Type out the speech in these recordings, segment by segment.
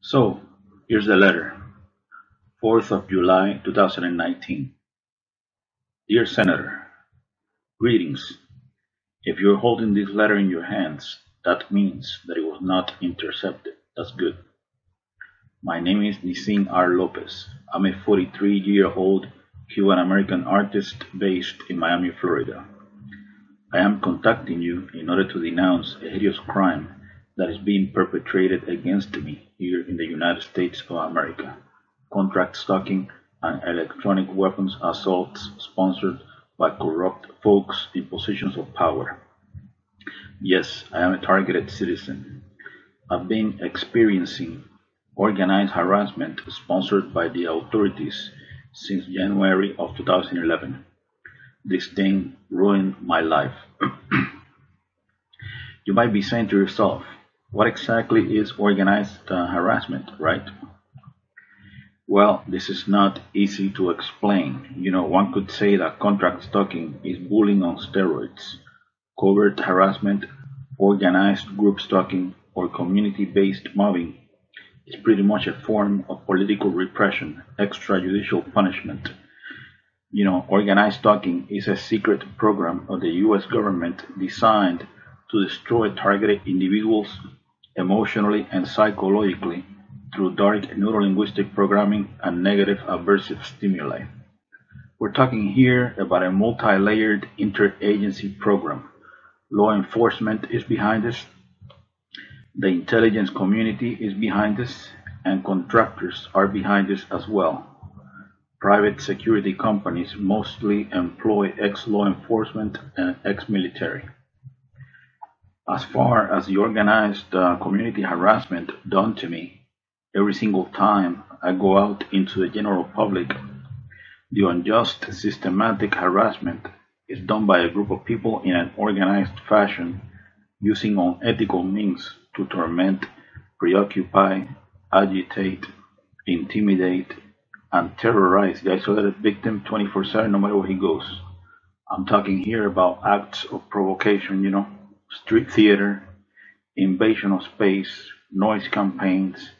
So, here's the letter. 4th of July 2019. Dear Senator, greetings. If you're holding this letter in your hands, that means that it was not intercepted. That's good. My name is Nisin R. Lopez. I'm a 43-year-old Cuban-American artist based in Miami, Florida. I am contacting you in order to denounce a hideous crime that is being perpetrated against me here in the United States of America. Contract stalking and electronic weapons assaults sponsored by corrupt folks in positions of power. Yes, I am a targeted citizen. I've been experiencing organized harassment sponsored by the authorities since January of 2011. This thing ruined my life. You might be saying to yourself, what exactly is organized harassment, right? Well, this is not easy to explain. One could say that contract stalking is bullying on steroids, covert harassment, organized group stalking, or community-based mobbing is pretty much a form of political repression, extrajudicial punishment. Organized stalking is a secret program of the US government designed to destroy targeted individuals emotionally and psychologically through dark neurolinguistic programming and negative aversive stimuli. We're talking here about a multi-layered interagency program. Law enforcement is behind this, the intelligence community is behind this, and contractors are behind this as well. Private security companies mostly employ ex-law enforcement and ex-military. As far as the organized community harassment done to me, every single time I go out into the general public, the unjust systematic harassment is done by a group of people in an organized fashion using unethical means to torment, preoccupy, agitate, intimidate, and terrorize the isolated victim 24/7 no matter where he goes. I'm talking here about acts of provocation, street theater, invasion of space, noise campaigns,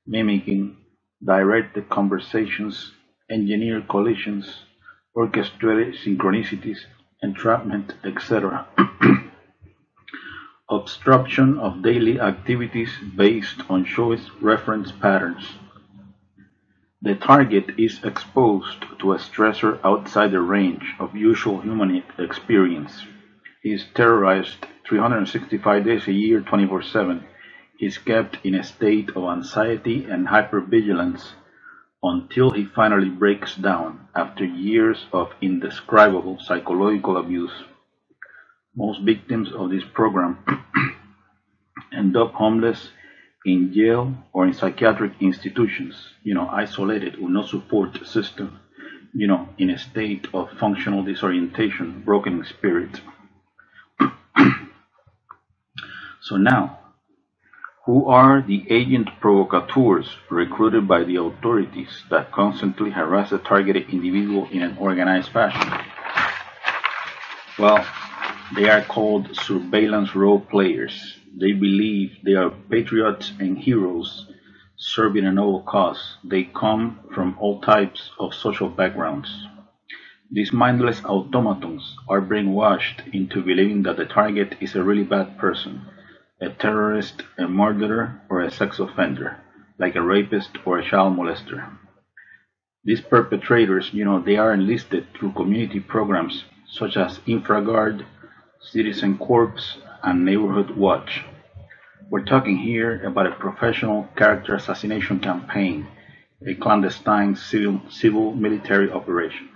mimicking, directed conversations, engineered collisions, orchestrated synchronicities, entrapment, etc. Obstruction of daily activities based on choice reference patterns. The target is exposed to a stressor outside the range of usual human experience. He is terrorized 365 days a year, 24/7. He is kept in a state of anxiety and hypervigilance until he finally breaks down after years of indescribable psychological abuse. Most victims of this program end up homeless, in jail, or in psychiatric institutions, isolated with no support system, in a state of functional disorientation, broken in spirit. So now, who are the agent provocateurs recruited by the authorities that constantly harass a targeted individual in an organized fashion? Well, they are called surveillance role players. They believe they are patriots and heroes serving a noble cause. They come from all types of social backgrounds. These mindless automatons are brainwashed into believing that the target is a really bad person, a terrorist, a murderer, or a sex offender, like a rapist or a child molester. These perpetrators, they are enlisted through community programs such as InfraGard, Citizen Corps, and Neighborhood Watch. We're talking here about a professional character assassination campaign, a clandestine civil military operation.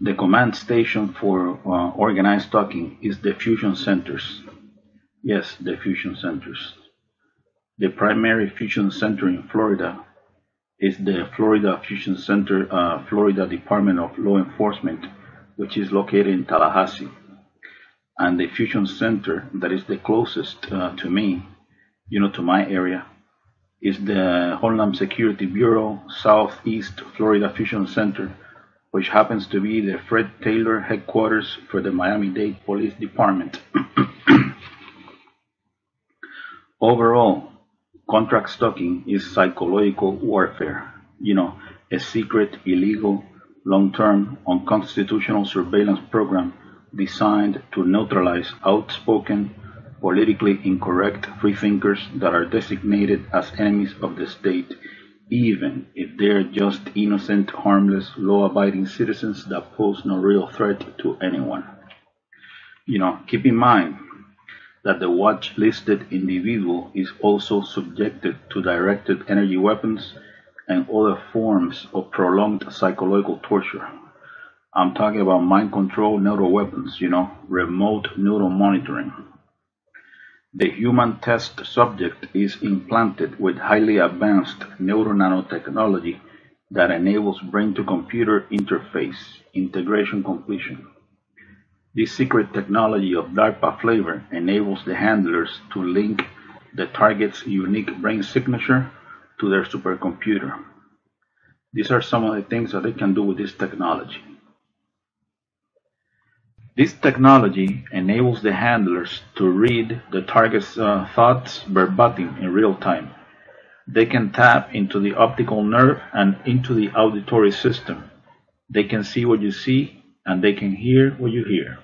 The command station for organized stalking is the fusion centers. Yes, the fusion centers. The primary fusion center in Florida is the Florida Fusion Center, Florida Department of Law Enforcement, which is located in Tallahassee. And the fusion center that is the closest to me, to my area, is the Homeland Security Bureau Southeast Florida Fusion Center, which happens to be the Fred Taylor headquarters for the Miami-Dade Police Department. Overall, Contract stalking is psychological warfare, a secret, illegal, long-term, unconstitutional surveillance program designed to neutralize outspoken, politically incorrect freethinkers that are designated as enemies of the state, even if they're just innocent, harmless, law-abiding citizens that pose no real threat to anyone. Keep in mind that the watch-listed individual is also subjected to directed energy weapons and other forms of prolonged psychological torture. I'm talking about mind control neuro weapons, remote neuro monitoring. The human test subject is implanted with highly advanced neuro nanotechnology that enables brain-to-computer interface integration completion. This secret technology of DARPA flavor enables the handlers to link the target's unique brain signature to their supercomputer. These are some of the things that they can do with this technology. This technology enables the handlers to read the target's thoughts verbatim in real time. They can tap into the optical nerve and into the auditory system. They can see what you see, and they can hear what you hear.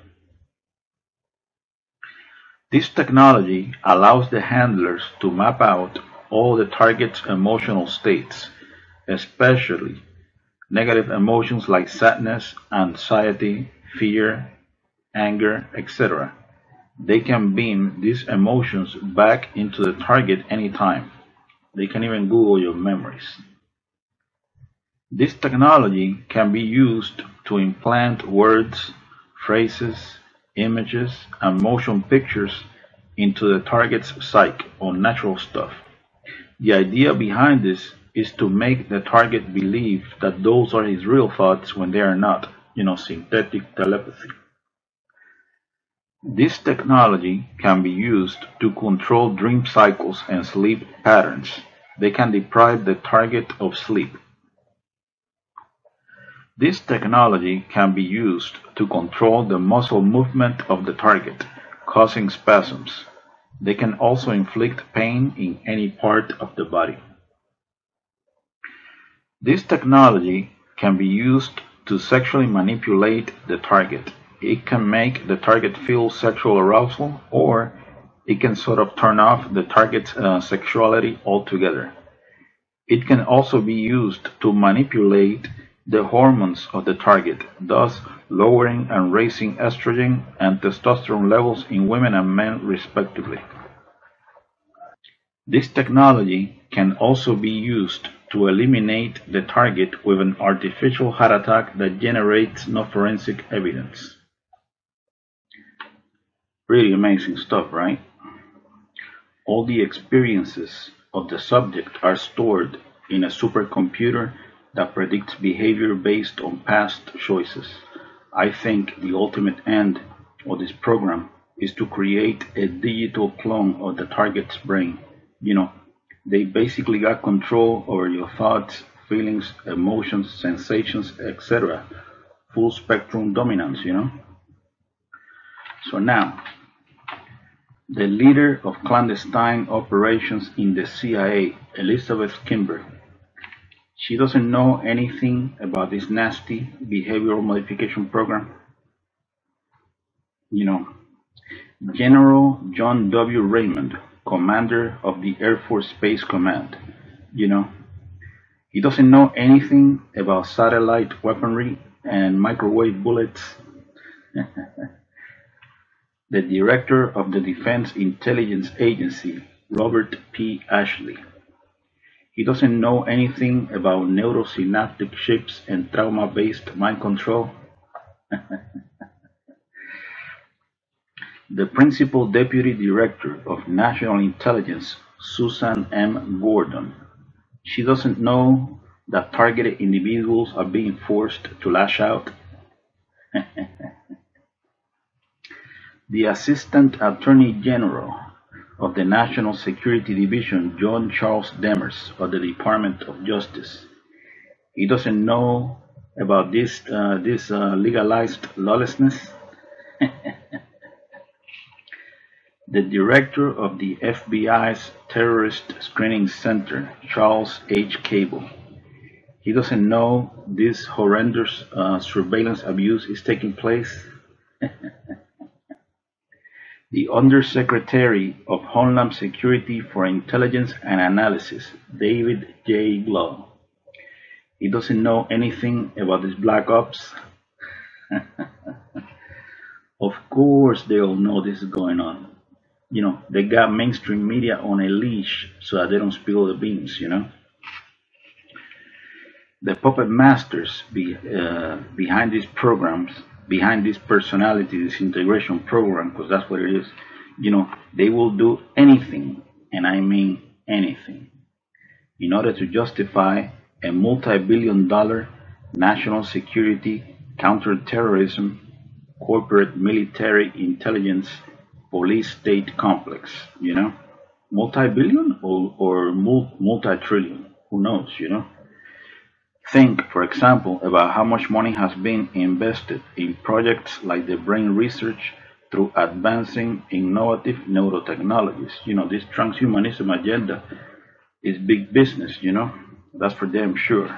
This technology allows the handlers to map out all the target's emotional states, especially negative emotions like sadness, anxiety, fear, anger, etc. They can beam these emotions back into the target anytime. They can even Google your memories. This technology can be used to implant words, phrases, images, and motion pictures into the target's psyche or natural stuff. The idea behind this is to make the target believe that those are his real thoughts when they are not, synthetic telepathy. This technology can be used to control dream cycles and sleep patterns. They can deprive the target of sleep. This technology can be used to control the muscle movement of the target, causing spasms. They can also inflict pain in any part of the body. This technology can be used to sexually manipulate the target. It can make the target feel sexual arousal, or it can sort of turn off the target's sexuality altogether. It can also be used to manipulate the hormones of the target, thus lowering and raising estrogen and testosterone levels in women and men respectively. This technology can also be used to eliminate the target with an artificial heart attack that generates no forensic evidence. Really amazing stuff, right? All the experiences of the subject are stored in a supercomputer that predicts behavior based on past choices. I think the ultimate end of this program is to create a digital clone of the target's brain. They basically got control over your thoughts, feelings, emotions, sensations, etc. Full spectrum dominance, So now, the leader of clandestine operations in the CIA, Elizabeth Kimber, she doesn't know anything about this nasty behavioral modification program. General John W. Raymond, commander of the Air Force Space Command, he doesn't know anything about satellite weaponry and microwave bullets. The director of the Defense Intelligence Agency, Robert P. Ashley. He doesn't know anything about neurosynaptic chips and trauma-based mind control. The Principal Deputy Director of National Intelligence, Susan M. Gordon. She doesn't know that targeted individuals are being forced to lash out. The Assistant Attorney General of the National Security Division, John Charles Demers, of the Department of Justice. He doesn't know about this legalized lawlessness. The director of the FBI's Terrorist Screening Center, Charles H. Cable, he doesn't know this horrendous surveillance abuse is taking place. The Undersecretary of Homeland Security for Intelligence and Analysis, David J. Blow, he doesn't know anything about this black ops. Of course, they all know this is going on. They got mainstream media on a leash so that they don't spill the beans. The puppet masters behind these programs, behind this personality disintegration program, because that's what it is, they will do anything, and I mean anything, in order to justify a multi-billion-dollar national security, counterterrorism, corporate military intelligence, police state complex, multi-billion or multi-trillion, who knows. Think, for example, about how much money has been invested in projects like the brain research through advancing innovative neurotechnologies. This transhumanism agenda is big business. That's for damn sure.